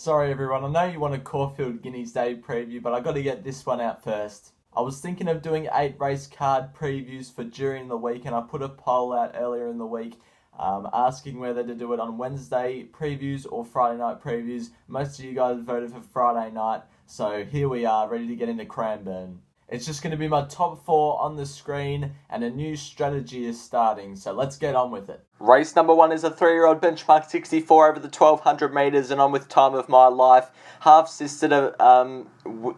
Sorry everyone, I know you want a Caulfield Guineas Day preview, but I got to get this one out first. I was thinking of doing 8 race card previews for during the week, and I put a poll out earlier in the week asking whether to do it on Wednesday previews or Friday night previews. Most of you guys voted for Friday night, so here we are, ready to get into Cranbourne. It's just going to be my top 4 on the screen, and a new strategy is starting, so let's get on with it. Race number 1 is a 3-year-old benchmark 64 over the 1200 metres, and on with Time of My Life. Half sister to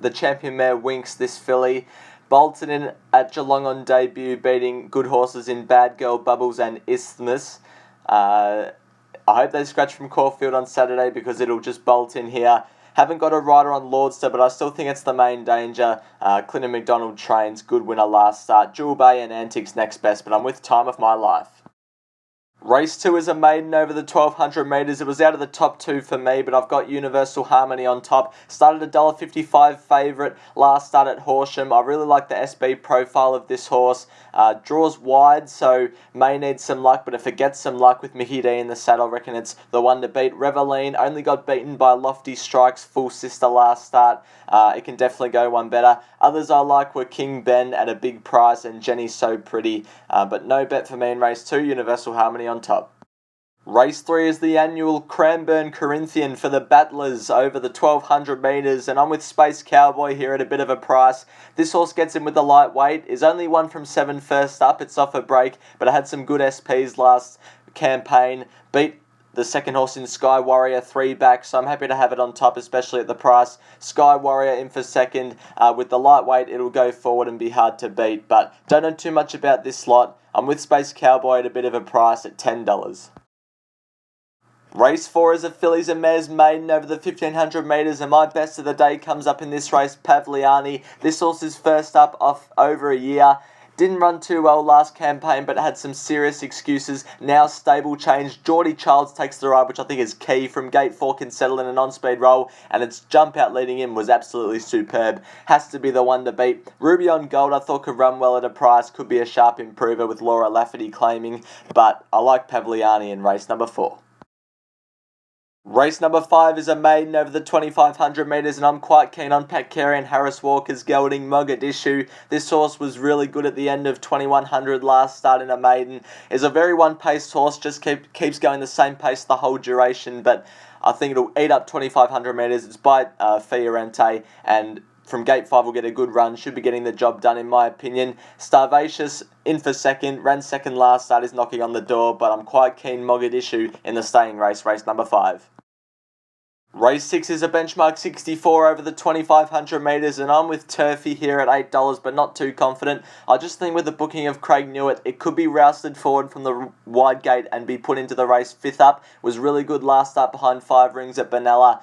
the champion mare Winx, this filly. Bolted in at Geelong on debut, beating good horses in Bad Girl, Bubbles and Isthmus. I hope they scratch from Caulfield on Saturday because it'll just bolt in here. Haven't got a rider on Lordster, but I still think it's the main danger. Clinton McDonald trains, good winner last start. Jewel Bay and Antics next best, but I'm with Time of My Life. Race 2 is a maiden over the 1200 metres. It was out of the top 2 for me, but I've got Universal Harmony on top. Started a $1.55 favourite last start at Horsham. I really like the SB profile of this horse. Draws wide, so may need some luck, but if it gets some luck with Mickey D in the saddle, I reckon it's the one to beat. Reveline only got beaten by Lofty Strike's full sister last start. It can definitely go one better. Others I like were King Ben at a big price and Jenny So Pretty, but no bet for me in race 2, Universal Harmony on top. Race 3 is the annual Cranbourne Corinthian for the Battlers over the 1200 metres, and I'm with Space Cowboy here at a bit of a price. This horse gets in with the lightweight, is only 1 from 7 first up. It's off a break, but I had some good SPs last campaign. Beat the second horse in Sky Warrior 3 back, so I'm happy to have it on top, especially at the price. Sky Warrior in for second. With the lightweight, it'll go forward and be hard to beat, but don't know too much about this lot. I'm with Space Cowboy at a bit of a price at $10. Race 4 is a fillies and mares maiden over the 1500 metres, and my best of the day comes up in this race, Pavliani. This horse is first up off over a year. Didn't run too well last campaign, but had some serious excuses. Now stable change. Geordie Childs takes the ride, which I think is key. From gate 4 can settle in an on-speed roll, and its jump out leading in was absolutely superb. Has to be the one to beat. Ruby on Gold I thought could run well at a price. Could be a sharp improver with Laura Lafferty claiming, but I like Pavliani in race number 4. Race number 5 is a maiden over the 2500 metres, and I'm quite keen on Pat Carey and Harris Walker's gelding Mogadishu. This horse was really good at the end of 2100 last start in a maiden. Is a very one-paced horse, just keeps going the same pace the whole duration, but I think it'll eat up 2500 metres. It's by Fiorente, and from gate 5 will get a good run. Should be getting the job done in my opinion. Starvacious in for second. Ran second last start, is knocking on the door, but I'm quite keen Mogadishu in the staying race, race number 5. Race 6 is a benchmark 64 over the 2500 metres, and I'm with Turfy here at $8, but not too confident. I just think with the booking of Craig Newitt, it could be rousted forward from the wide gate and be put into the race 5th up. Was really good last start behind 5 Rings at Benalla.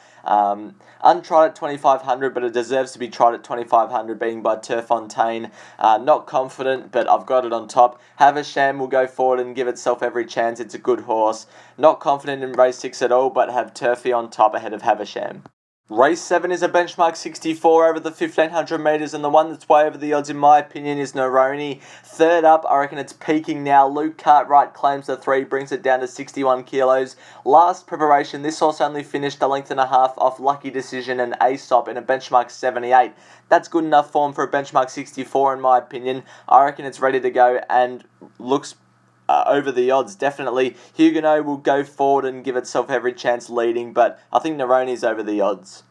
Untried at 2500, but it deserves to be tried at 2500, being by Turfontaine. Not confident, but I've got it on top. Havisham will go forward and give itself every chance. It's a good horse. Not confident in race 6 at all, but have Turfy on top ahead of Havisham. Race 7 is a benchmark 64 over the 1500 metres, and the one that's way over the odds in my opinion is Neroni. 3rd up, I reckon it's peaking now. Luke Cartwright claims the 3, brings it down to 61 kilos. Last preparation, this horse only finished a length and a half off Lucky Decision and Aesop in a benchmark 78. That's good enough form for a benchmark 64 in my opinion. I reckon it's ready to go and looks over the odds, definitely. Huguenot will go forward and give itself every chance leading, but I think Neroni's over the odds.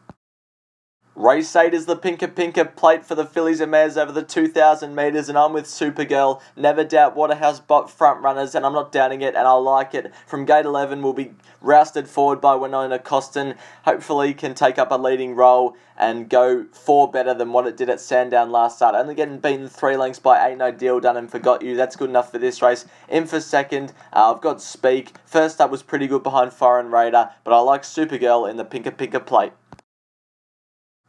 Race 8 is the Pinker plate for the fillies and mares over the 2000 metres, and I'm with Supergirl. Never doubt Waterhouse Bot front runners, and I'm not doubting it, and I like it. From gate 11 will be rousted forward by Winona Costin. Hopefully can take up a leading role and go 4 better than what it did at Sandown last start. Only getting beaten 3 lengths by Ain't No Deal Done and Forgot You. That's good enough for this race. In for second, I've got Speak. First up was pretty good behind Foreign Raider, but I like Supergirl in the Pinker plate.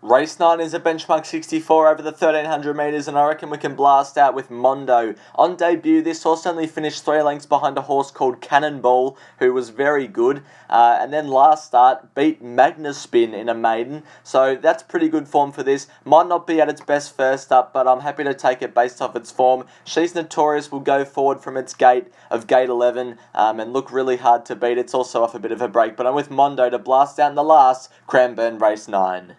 Race 9 is a benchmark 64 over the 1300 metres, and I reckon we can blast out with Mondo. On debut, this horse only finished 3 lengths behind a horse called Cannonball, who was very good, and then last start beat Magnaspin in a maiden, so that's pretty good form for this. Might not be at its best first up, but I'm happy to take it based off its form. She's Notorious will go forward from its gate of gate 11 and look really hard to beat. It's also off a bit of a break, but I'm with Mondo to blast out in the last Cranbourne race 9.